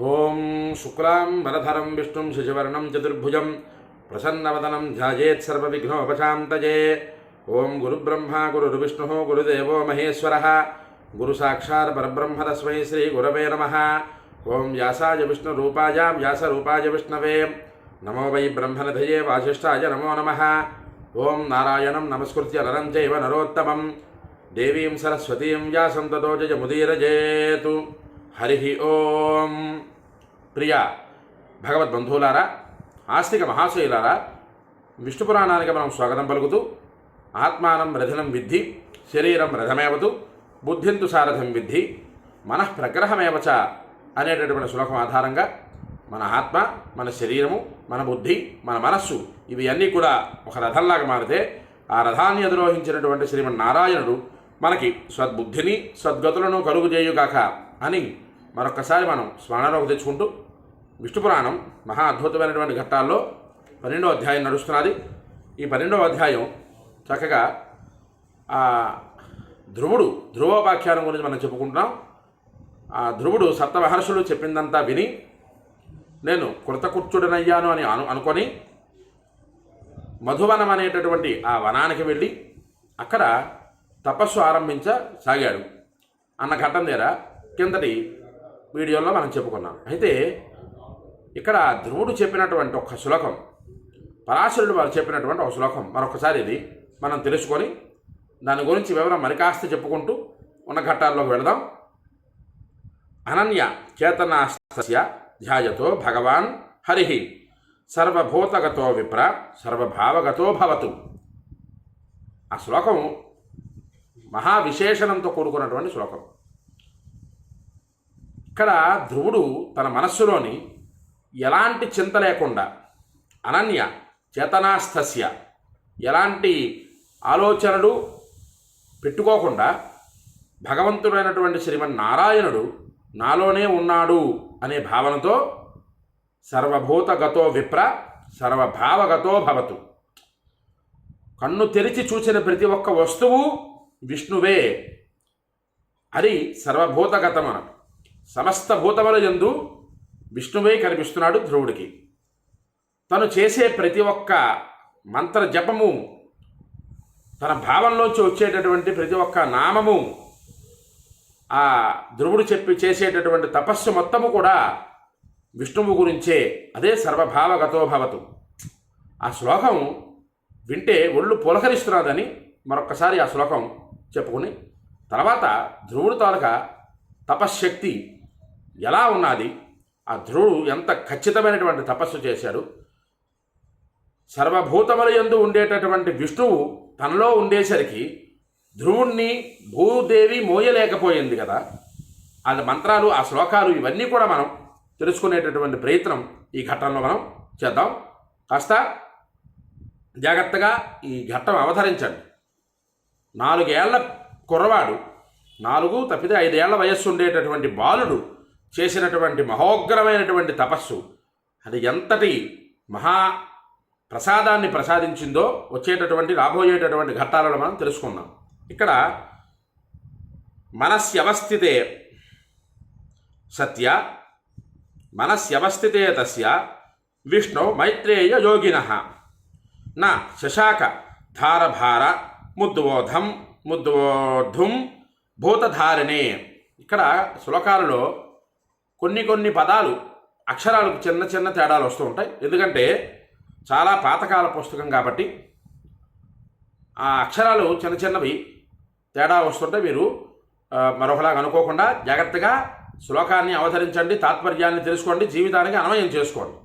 ఓం శుక్లాం వరధరం విష్ణుం శశివర్ణం చతుర్భుజం ప్రసన్నవదనం ధ్యాయేత్ సర్వవిఘ్నోపశాంతయే. ఓం గురుబ్రహ్మ గురుర్విష్ణుః గురుదేవో మహేశ్వరః గురు సాక్షాత్ పరబ్రహ్మ తస్మై శ్రీ గురవే నమః. ఓం వ్యాసాయ విష్ణురూపాయ వ్యాసరూపాయ విష్ణవే నమో వై బ్రహ్మనిధయే వాసిష్ఠాయ నమో నమః. ఓం నారాయణం నమస్కృత్య నరం చైవ నరోత్తమం దేవీం సరస్వతీం వ్యాసం తతో జయముదీరజేతు. హరి ఓం. ప్రియ భగవద్బంధువులారా, ఆస్తిక మహాశయులారా, విష్ణు పురాణానికి మనం స్వాగతం పలుకుతూ ఆత్మానం రథనం విద్ధి శరీరం రథమేవతు బుద్ధింతు సారథం విద్ధి మనః ప్రగ్రహమేవచ అనేటటువంటి శ్లోకం ఆధారంగా మన ఆత్మ, మన శరీరము, మన బుద్ధి, మన మనస్సు ఇవి అన్నీ కూడా ఒక రథంలాగా మారితే ఆ రథాన్ని అధిరోహించినటువంటి శ్రీమన్నారాయణుడు మనకి సద్బుద్ధిని సద్గతులను కలుగుజేయుగాక అని మరొక్కసారి మనం స్మరణలోకి తెచ్చుకుంటూ విష్ణు పురాణం మహా అద్భుతమైనటువంటి ఘట్టాల్లో 12వ అధ్యాయం నడుస్తున్నది. ఈ 12వ అధ్యాయం చక్కగా ధ్రువోపాఖ్యానం గురించి మనం చెప్పుకుంటున్నాం. ఆ ధ్రువుడు సప్తమహర్షులు చెప్పిందంతా విని నేను కృతకృత్యుడనయ్యాను అని అనుకొని మధువనం అనేటటువంటి ఆ వనానికి వెళ్ళి అక్కడ తపస్సు ఆరంభించసాగాడు అన్న ఘట్టం దగ్గర కిందటి వీడియోలో మనం చెప్పుకున్నాం. అయితే ఇక్కడ ధ్రువుడు చెప్పినటువంటి ఒక శ్లోకం, పరాశరుడు వారు చెప్పినటువంటి ఒక శ్లోకం మరొకసారి ఇది మనం తెలుసుకొని దాని గురించి వివరం మరి కాస్త చెప్పుకుంటూ ఉన్న ఘట్టాల్లోకి వెళదాం. అనన్య చేతనాస్తస్య ధ్యాయతో భగవాన్ హరి సర్వభూతగతో విప్ర సర్వభావగతో భవతు. ఆ శ్లోకం మహావిశేషణంతో కూడుకున్నటువంటి శ్లోకం. ఇక్కడ ధ్రువుడు తన మనస్సులోని ఎలాంటి చింత లేకుండా, అనన్య చేతనాస్తస్య ఎలాంటి ఆలోచనలు పెట్టుకోకుండా భగవంతుడైనటువంటి శ్రీమన్నారాయణుడు నాలోనే ఉన్నాడు అనే భావనతో సర్వభూతగతో విప్ర సర్వభావగతో భవతు. కన్ను తెరిచి చూసిన ప్రతి ఒక్క వస్తువు విష్ణువే. అది సర్వభూతగతమన సమస్త భూతముల యందు విష్ణువే కనిపిస్తున్నాడు ధ్రువుడికి. తను చేసే ప్రతి ఒక్క మంత్ర జపము, తన భావంలోంచి వచ్చేటటువంటి ప్రతి ఒక్క నామము, ఆ ధ్రువుడు చేసేటటువంటి తపస్సు మొత్తము కూడా విష్ణువు గురించే. అదే సర్వభావగతో భవతు. ఆ శ్లోకం వింటే ఒళ్ళు పులకరిస్తున్నదని మరొక్కసారి ఆ శ్లోకం చెప్పుకుని తర్వాత ధ్రువుడు తాలూకా తపశ్శక్తి ఎలా ఉన్నది, ఆ ధ్రువుడు ఎంత ఖచ్చితమైనటువంటి తపస్సు చేశాడు, సర్వభూతముల యందు ఉండేటటువంటి విష్ణువు తనలో ఉండేసరికి ధ్రువుణ్ణి భూదేవి మోయలేకపోయింది కదా. ఆ మంత్రాలు, ఆ శ్లోకాలు ఇవన్నీ కూడా మనం తెలుసుకునేటటువంటి ప్రయత్నం ఈ ఘట్టంలో మనం చేద్దాం. కాస్త జాగ్రత్తగా ఈ ఘట్టం అవతరించండి. 4 ఏళ్ల కుర్రవాడు, 4 తప్పితే 5 ఏళ్ల వయస్సు ఉండేటటువంటి బాలుడు చేసినటువంటి మహోగ్రమైనటువంటి తపస్సు అది ఎంతటి మహా ప్రసాదాన్ని ప్రసాదించిందో వచ్చేటటువంటి రాబోయేటటువంటి ఘట్టాలలో మనం తెలుసుకుందాం. ఇక్కడ మనస్యవస్థితే సత్య మనస్యవస్థితే తస్య విష్ణు మైత్రేయ యోగినః నా శశాక ధారభార ముద్వోద్ధం భూతధారిణే. ఇక్కడ శ్లోకాలలో కొన్ని పదాలు, అక్షరాలకు చిన్న చిన్న తేడాలు వస్తూ ఉంటాయి. ఎందుకంటే చాలా పాతకాల పుస్తకం కాబట్టి ఆ అక్షరాలు చిన్న చిన్నవి తేడా వస్తుంటే మీరు మరొకలాగా అనుకోకుండా జాగ్రత్తగా శ్లోకాన్ని అవతరించండి, తాత్పర్యాన్ని తెలుసుకోండి, జీవితానికి అన్వయం చేసుకోండి.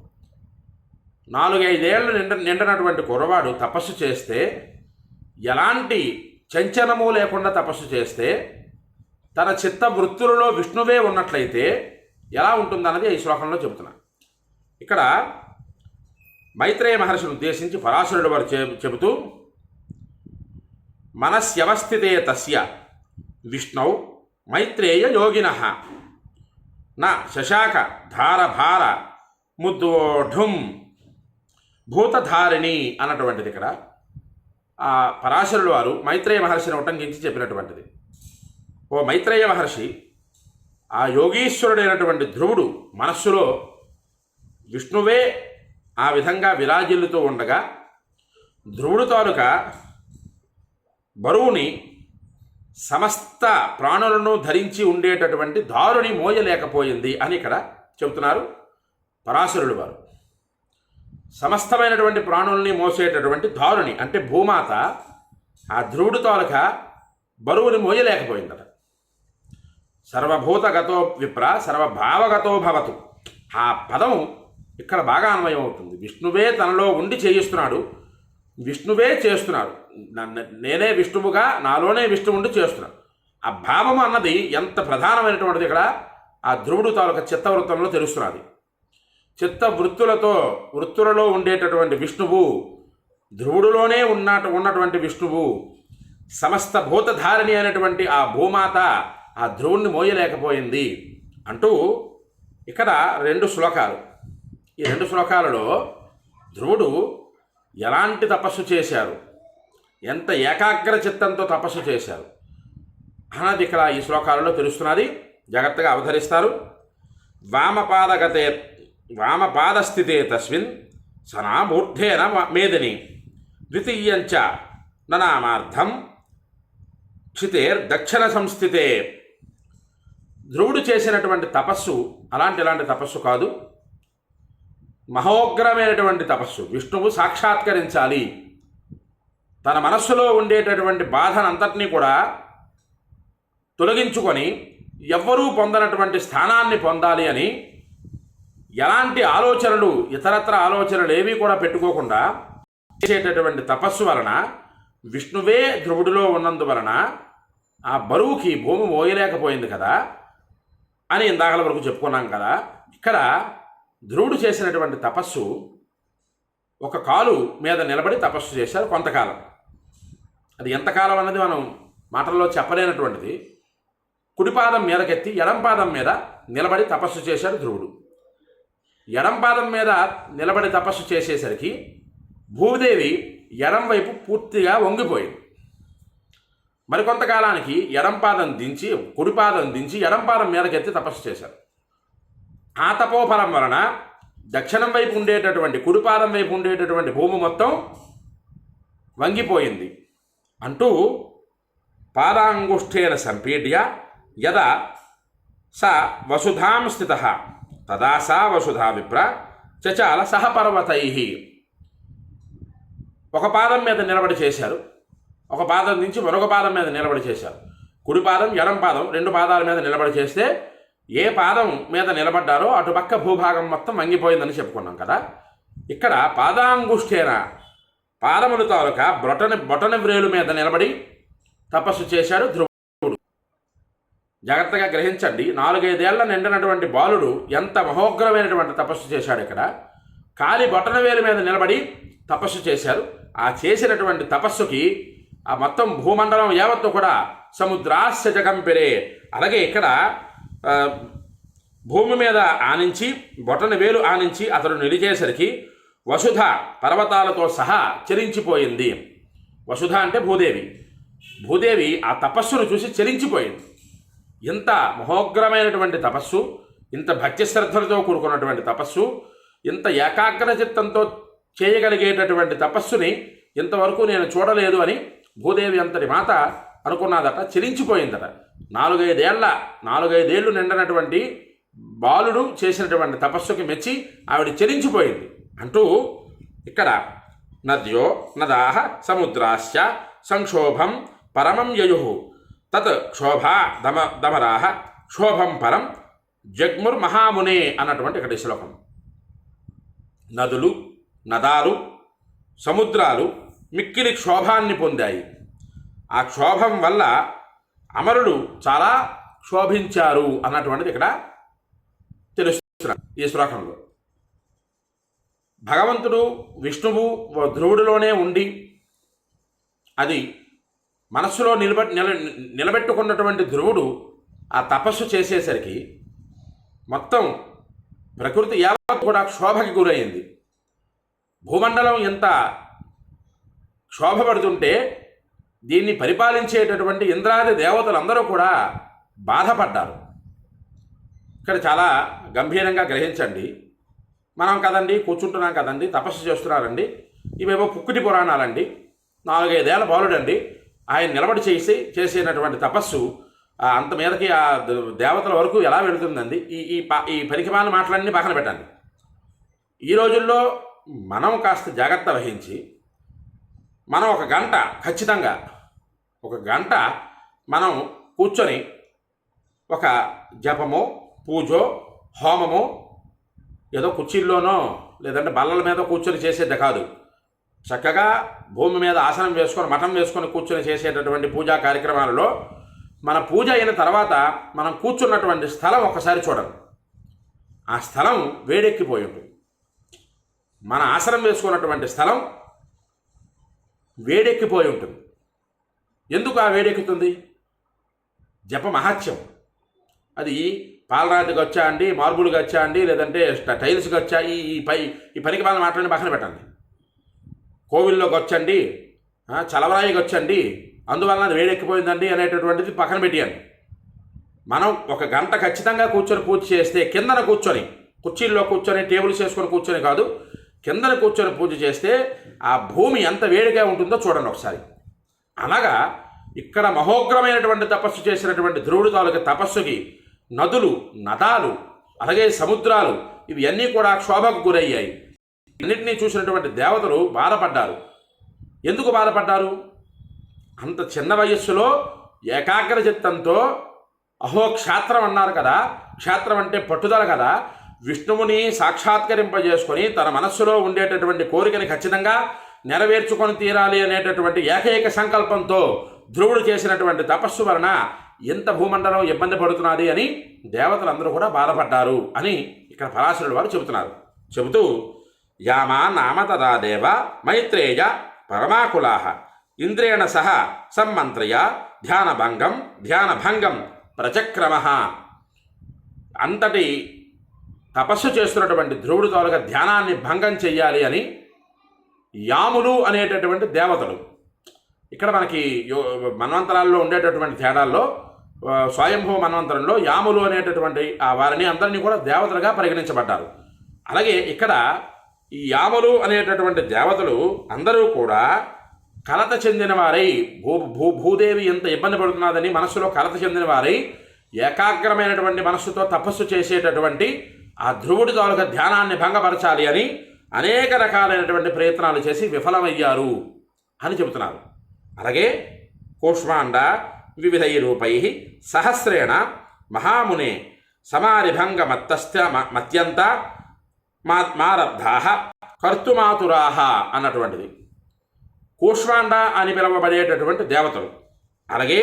4-5 ఏళ్ళు నిండినటువంటి కుర్రవాడు తపస్సు చేస్తే, ఎలాంటి చంచనము లేకుండా తపస్సు చేస్తే, తన చిత్త వృత్తులలో విష్ణువే ఉన్నట్లయితే ఎలా ఉంటుందన్నది ఈ శ్లోకంలో చెబుతున్నా. ఇక్కడ మైత్రేయ మహర్షిని ఉద్దేశించి పరాశరుడు వారు చెబుతూ మనస్యవస్థితే తస్య విష్ణౌ మైత్రేయ యోగినః నా శశాక ధారభార ముద్వోఢుం భూతధారిణి అన్నటువంటిది ఇక్కడ ఆ పరాశరుడు వారు మైత్రేయ మహర్షిని ఉటంకించి చెప్పినటువంటిది. ఓ మైత్రేయ మహర్షి, ఆ యోగీశ్వరుడైనటువంటి ధ్రువుడు మనస్సులో విష్ణువే ఆ విధంగా విరాజిల్లుతూ ఉండగా ధ్రువుడు తాలూకా బరువుని సమస్త ప్రాణులను ధరించి ఉండేటటువంటి దారుని మోయలేకపోయింది అని ఇక్కడ చెబుతున్నారు పరాశరుడు వారు. సమస్తమైనటువంటి ప్రాణుల్ని మోసేటటువంటి దారుని అంటే భూమాత ఆ ధ్రువుడు తాలూకా బరువుని మోయలేకపోయిందట. సర్వభూతగతో విప్ర సర్వభావగతో భవతు, ఆ పదం ఇక్కడ బాగా అన్వయం అవుతుంది. విష్ణువే తనలో ఉండి చేయిస్తున్నాడు, విష్ణువే చేస్తున్నాడు, నేనే విష్ణువుగా నాలోనే విష్ణువు ఉండి చేస్తున్నాడు. ఆ భావం అన్నది ఎంత ప్రధానమైనటువంటిది ఇక్కడ ఆ ధ్రువుడు తాలూకా చిత్తవృత్తంలో తెలుస్తున్నది. చిత్త వృత్తులలో ఉండేటటువంటి విష్ణువు, ధ్రువుడులోనే ఉన్నటువంటి విష్ణువు, సమస్త భూతధారిణి అయినటువంటి ఆ భూమాత ఆ ధ్రువుణ్ణి మోయలేకపోయింది అంటూ ఇక్కడ 2 శ్లోకాలు. ఈ 2 శ్లోకాలలో ధ్రువుడు ఎలాంటి తపస్సు చేశారు, ఎంత ఏకాగ్ర చిత్తంతో తపస్సు చేశారు అన్నది ఇక్కడ ఈ శ్లోకాలలో తెలుస్తున్నది. జాగ్రత్తగా అవతరిస్తారు. వామపాదస్థితే తస్మిన్ సనామూర్ధేన మేదిని ద్వితీయంచ ననామార్థం క్షితేర్దక్షిణ సంస్థితే. ధ్రువుడు చేసినటువంటి తపస్సు ఇలాంటి తపస్సు కాదు, మహోగ్రమైనటువంటి తపస్సు. విష్ణువు సాక్షాత్కరించాలి, తన మనస్సులో ఉండేటటువంటి బాధనంతటినీ కూడా తొలగించుకొని ఎవ్వరూ పొందనటువంటి స్థానాన్ని పొందాలి అని ఎలాంటి ఆలోచనలు ఇతరత్ర ఆలోచనలు ఏవీ కూడా పెట్టుకోకుండా చేసేటటువంటి తపస్సు వలన విష్ణువే ధ్రువుడిలో ఉన్నందువలన ఆ బరువుకి భూమి మోయలేకపోయింది కదా అని ఇందాకల వరకు చెప్పుకున్నాం కదా. ఇక్కడ ధ్రువుడు చేసినటువంటి తపస్సు ఒక కాలు మీద నిలబడి తపస్సు చేశారు కొంతకాలం. అది ఎంతకాలం అన్నది మనం మాటల్లో చెప్పలేనటువంటిది. కుడిపాదం మీదకెత్తి ఎడంపాదం మీద నిలబడి తపస్సు చేశాడు ధ్రువుడు. ఎడంపాదం మీద నిలబడి తపస్సు చేసేసరికి భూదేవి ఎడం వైపు పూర్తిగా వంగిపోయింది. మరికొంతకాలానికి ఎడంపాదం దించి కుడిపాదం దించి ఎడంపాదం మీదకెత్తి తపస్సు చేశారు. ఆ తపోఫలం వలన దక్షిణం వైపు ఉండేటటువంటి కుడిపాదం వైపు ఉండేటటువంటి భూమి మొత్తం వంగిపోయింది అంటూ పాదాంగుష్ఠేన సంపీడ్య యదా స వసుధాం స్థిత తదా సా వసుధా విప్ర చచాల సహపర్వతై. ఒక పాదం మీద నిలబడి చేశారు, ఒక పాదం నుంచి మరొక పాదం మీద నిలబడి చేశారు. కుడి పాదం ఎడం పాదం 2 పాదాల మీద నిలబడి చేస్తే ఏ పాదం మీద నిలబడ్డారో అటుపక్క భూభాగం మొత్తం వంగిపోయిందని చెప్పుకున్నాం కదా. ఇక్కడ పాదాంగుష్ఠేన పాదములు తాలూకా బొటన వ్రేలు మీద నిలబడి తపస్సు చేశాడు ధ్రువుడు. జాగ్రత్తగా గ్రహించండి, 4-5 ఏళ్ల నిండినటువంటి బాలుడు ఎంత మహోగ్రమైనటువంటి తపస్సు చేశాడు. ఇక్కడ కాలి బొటన వేలు మీద నిలబడి తపస్సు చేశారు. ఆ చేసినటువంటి తపస్సుకి ఆ మొత్తం భూమండలం యావత్తు కూడా సముద్రాస్య జగంపెరే. అలాగే ఇక్కడ భూమి మీద ఆనించి బొటన వేలు ఆనించి అతడు నిలిచేసరికి వసుధ పర్వతాలతో సహా చలించిపోయింది. వసుధ అంటే భూదేవి. భూదేవి ఆ తపస్సును చూసి చలించిపోయింది. ఇంత మహోగ్రమైనటువంటి తపస్సు, ఇంత భక్తి శ్రద్ధలతో కూడుకున్నటువంటి తపస్సు, ఇంత ఏకాగ్ర చిత్తంతో చేయగలిగేటటువంటి తపస్సుని ఇంతవరకు నేను చూడలేదు అని భూదేవి అంతటి మాత అనుకున్నదట, చెలించిపోయిందట. 4-5 ఏళ్ళు నిండినటువంటి బాలుడు చేసినటువంటి తపస్సుకి మెచ్చి ఆవిడ చెలించిపోయింది అంటూ ఇక్కడ నద్యో నదాహ సముద్రాశ్చ సంక్షోభం పరమం యయుః తత్ క్షోభా దమరాహ క్షోభం పరం జగ్ముర్మహామునే అన్నటువంటి ఇక్కడ శ్లోకం. నదులు, నదాలు, సముద్రాలు మిక్కిలి క్షోభాన్ని పొందాయి. ఆ క్షోభం వల్ల అమరులు చాలా క్షోభించారు అన్నటువంటిది ఇక్కడ తెలుస్తున్నారు ఈ శ్లోకంలో. భగవంతుడు విష్ణువు ధ్రువుడిలోనే ఉండి అది మనస్సులో నిలబెట్టుకున్నటువంటి ధ్రువుడు ఆ తపస్సు చేసేసరికి మొత్తం ప్రకృతి యావత్ కూడా క్షోభకి గురైంది. భూమండలం ఎంత క్షోభపడుతుంటే దీన్ని పరిపాలించేటటువంటి ఇంద్రాది దేవతలందరూ కూడా బాధపడ్డారు. ఇక్కడ చాలా గంభీరంగా గ్రహించండి. మనం కదండి కూర్చుంటున్నాం కదండి, తపస్సు చేస్తున్నారండి, ఇవేవో పుక్కిటి పురాణాలండి. 4-5 ఏళ్ల బాలుడండి ఆయన నిలబడి చేసేటటువంటి తపస్సు అంత మీదకి ఆ దేవతల వరకు ఎలా వెళుతుందండి? ఈ పరికమాల మాటలన్నీ పక్కన పెట్టండి. ఈ రోజుల్లో మనం కాస్త జాగ్రత్త వహించి మనం ఒక గంట ఖచ్చితంగా మనం కూర్చొని ఒక జపమో పూజో హోమమో ఏదో కుర్చీల్లోనో లేదంటే బల్లల మీద కూర్చొని చేసేది కాదు. చక్కగా భూమి మీద ఆసనం వేసుకొని మఠం వేసుకొని కూర్చొని చేసేటటువంటి పూజా కార్యక్రమాలలో మన పూజ అయిన తర్వాత మనం కూర్చున్నటువంటి స్థలం ఒక్కసారి చూడండి. ఆ స్థలం వేడెక్కిపోయి ఉంటుంది. మన ఆసనం వేసుకున్నటువంటి స్థలం వేడెక్కిపోయి ఉంటుంది. ఎందుకు ఆ వేడెక్కుతుంది? జప మహత్యం. అది పాలరాతికి వచ్చా అండి, మార్బుల్కి వచ్చా అండి, లేదంటే టైల్స్కి వచ్చా, ఈ పనికి వాళ్ళని మాట్లాడి పక్కన పెట్టండి. కోవిల్లోకి వచ్చండి, చలవరాయికి వచ్చండి, అందువలన అది వేడెక్కిపోయిందండి అనేటటువంటిది పక్కన పెట్టియండి. మనం ఒక గంట ఖచ్చితంగా కూర్చొని పూజ చేస్తే, కిందన కూర్చొని కుర్చీల్లో కూర్చొని టేబుల్స్ వేసుకొని కూర్చొని కాదు, కిందన కూర్చొని పూజ చేస్తే ఆ భూమి ఎంత వేడిగా ఉంటుందో చూడండి ఒకసారి. అనగా ఇక్కడ మహోగ్రమైనటువంటి తపస్సు చేసినటువంటి ధ్రువుడి తాలూకు తపస్సుకి నదులు, నదాలు, అలాగే సముద్రాలు ఇవన్నీ కూడా క్షోభకు గురయ్యాయి. అన్నింటినీ చూసినటువంటి దేవతలు బాధపడ్డారు. ఎందుకు బాధపడ్డారు? అంత చిన్న వయస్సులో ఏకాగ్ర చిత్తంతో అహో క్షాత్రం అన్నారు కదా, క్షాత్రం అంటే పట్టుదల కదా, విష్ణువుని సాక్షాత్కరింపజేసుకొని తన మనస్సులో ఉండేటటువంటి కోరికని ఖచ్చితంగా నెరవేర్చుకొని తీరాలి అనేటటువంటి ఏకైక సంకల్పంతో ధ్రువుడు చేసినటువంటి తపస్సు వలన ఎంత భూమండలం ఇబ్బంది పడుతున్నది అని దేవతలందరూ కూడా బాధపడ్డారు అని ఇక్కడ పరాశరుడు వారు చెబుతున్నారు. చెబుతూ యామా నామ తదా దేవ మైత్రేయ పరమాకులాహ ఇంద్రేణ సహ సమ్మంత్రయ ధ్యానభంగం ప్రచక్రమ. అంతటి తపస్సు చేస్తున్నటువంటి ధ్రువుడి తాలూకా ధ్యానాన్ని భంగం చెయ్యాలి అని యాములు అనేటటువంటి దేవతలు, ఇక్కడ మనకి మన్వంతరాల్లో ఉండేటటువంటి తేడాల్లో స్వయంభూ మన్వంతరంలో యాములు అనేటటువంటి వారిని అందరినీ కూడా దేవతలుగా పరిగణించబడ్డారు. అలాగే ఇక్కడ ఈ యాములు అనేటటువంటి దేవతలు అందరూ కూడా కలత చెందిన వారై భూదేవి ఎంత ఇబ్బంది పడుతున్నదని మనస్సులో కలత చెందిన వారై ఏకాగ్రమైనటువంటి మనస్సుతో తపస్సు చేసేటటువంటి ఆ ధ్రువుడి తాలూకా ధ్యానాన్ని భంగపరచాలి అని అనేక రకాలైనటువంటి ప్రయత్నాలు చేసి విఫలమయ్యారు అని చెబుతున్నారు. అలాగే కూష్మాండ వివిధై రూపై సహస్రేణ మహామునే మత్యంత మారబ్ధా కర్తుమాతురాహ అన్నటువంటిది కూష్మాండ అని పిలువబడేటటువంటి దేవతలు. అలాగే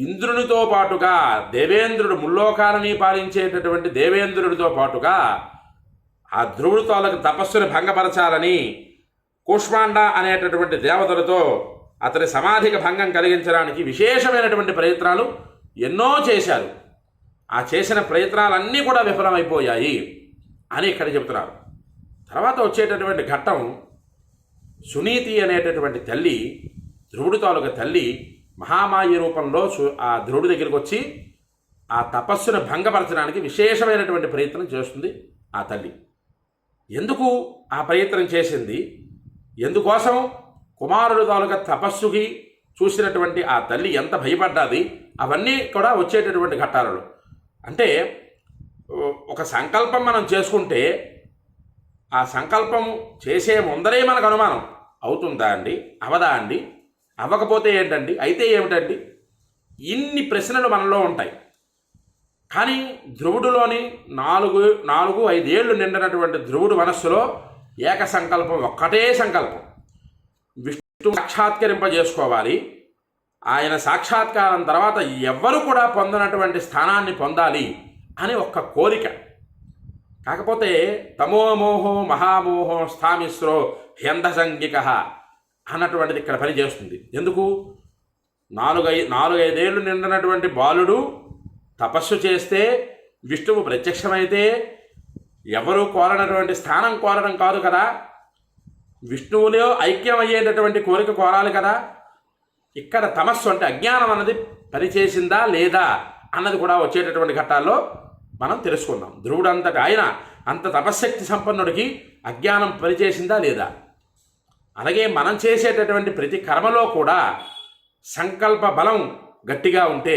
ఇంద్రునితో పాటుగా దేవేంద్రుడు ముల్లోకాలని పాలించేటటువంటి దేవేంద్రుడితో పాటుగా ఆ ధ్రువుడి తాలూకు తపస్సుని భంగపరచాలని కూష్మాండ అనేటటువంటి దేవతలతో అతని సమాధికి భంగం కలిగించడానికి విశేషమైనటువంటి ప్రయత్నాలు ఎన్నో చేశారు. ఆ చేసిన ప్రయత్నాలన్నీ కూడా విఫలమైపోయాయి అని ఇక్కడ చెబుతున్నారు. తర్వాత వచ్చేటటువంటి ఘట్టం సునీతి అనేటటువంటి తల్లి, ధ్రువుడి తాలూకు తల్లి మహామాయి రూపంలో ఆ ధ్రువుడి దగ్గరికి వచ్చి ఆ తపస్సును భంగపరచడానికి విశేషమైనటువంటి ప్రయత్నం చేస్తుంది ఆ తల్లి. ఎందుకు ఆ ప్రయత్నం చేసింది? ఎందుకోసం? కుమారుడు తాలూకా తపస్సుకి చూసినటువంటి ఆ తల్లి ఎంత భయపడ్డాది, అవన్నీ కూడా వచ్చేటటువంటి ఘట్టాలలో. అంటే ఒక సంకల్పం మనం చేసుకుంటే ఆ సంకల్పం చేసే ముందరే మనకు అనుమానం అవుతుందా అండి, అవదా అండి, అవ్వకపోతే ఏంటండి, అయితే ఏమిటండి, ఇన్ని ప్రశ్నలు మనలో ఉంటాయి. కానీ ధ్రువుడిలోని 4-5 ఏళ్ళు నిండినటువంటి ధ్రువుడు మనస్సులో ఏక సంకల్పం, ఒక్కటే సంకల్పం, విష్ణు సాక్షాత్కరింపజేసుకోవాలి. ఆయన సాక్షాత్కారం తర్వాత ఎవ్వరు కూడా పొందనటువంటి స్థానాన్ని పొందాలి అని ఒక్క కోరిక. కాకపోతే తమోమోహో మహామోహో స్థామిశ్రో హ్యంధసంగిక అన్నటువంటిది ఇక్కడ పనిచేస్తుంది. ఎందుకు? 4-5 ఏళ్ళు నిండినటువంటి బాలుడు తపస్సు చేస్తే, విష్ణువు ప్రత్యక్షమైతే ఎవరు కోరనటువంటి స్థానం కోరడం కాదు కదా, విష్ణువులో ఐక్యం అయ్యేటటువంటి కోరిక కోరాలి కదా. ఇక్కడ తమస్సు అంటే అజ్ఞానం అన్నది పనిచేసిందా లేదా అన్నది కూడా వచ్చేటటువంటి ఘట్టాల్లో మనం తెలుసుకుందాం. ధ్రువుడు అంతటి ఆయన అంత తపశ్శక్తి సంపన్నుడికి అజ్ఞానం పనిచేసిందా లేదా? అలాగే మనం చేసేటటువంటి ప్రతి కర్మలో కూడా సంకల్ప బలం గట్టిగా ఉంటే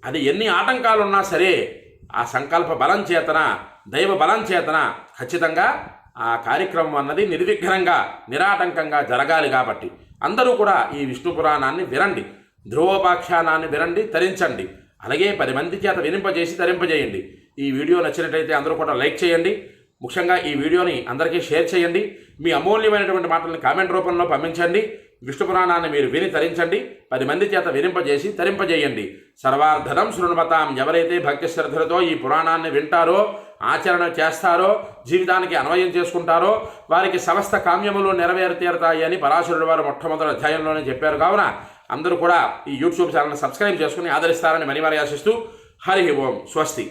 అది ఎన్ని ఆటంకాలు ఉన్నా సరే ఆ సంకల్ప బలం చేతన, దైవ బలం చేతన ఖచ్చితంగా ఆ కార్యక్రమం అన్నది నిర్విఘ్నంగా నిరాటంకంగా జరగాలి. కాబట్టి అందరూ కూడా ఈ విష్ణు పురాణాన్ని వినండి, ధ్రువోపాఖ్యానాన్ని వినండి, తరించండి. అలాగే 10 మంది చేత వినింపజేసి తరింపజేయండి. ఈ వీడియో నచ్చినట్లయితే అందరూ కూడా లైక్ చేయండి. ముఖ్యంగా ఈ వీడియోని అందరికీ షేర్ చేయండి. మీ అమూల్యమైనటువంటి మాటలను కామెంట్ రూపంలో పంపించండి. విష్ణు పురాణాన్ని మీరు విని తరించండి, 10 మంది చేత వినింపజేసి తరింపజేయండి. సర్వార్థదం శృణ్వతాం. ఎవరైతే భక్తి శ్రద్ధలతో ఈ పురాణాన్ని వింటారో, ఆచరణ చేస్తారో, జీవితానికి అన్వయం చేసుకుంటారో వారికి సమస్త కామ్యములు నెరవేరుతీరతాయి అని పరాశరుడు వారు మొట్టమొదటి అధ్యాయంలోనే చెప్పారు. కావున అందరూ కూడా ఈ యూట్యూబ్ ఛానల్ని సబ్స్క్రైబ్ చేసుకుని ఆదరిస్తారని మరీ ఆశిస్తూ హరి ఓం. స్వస్తి.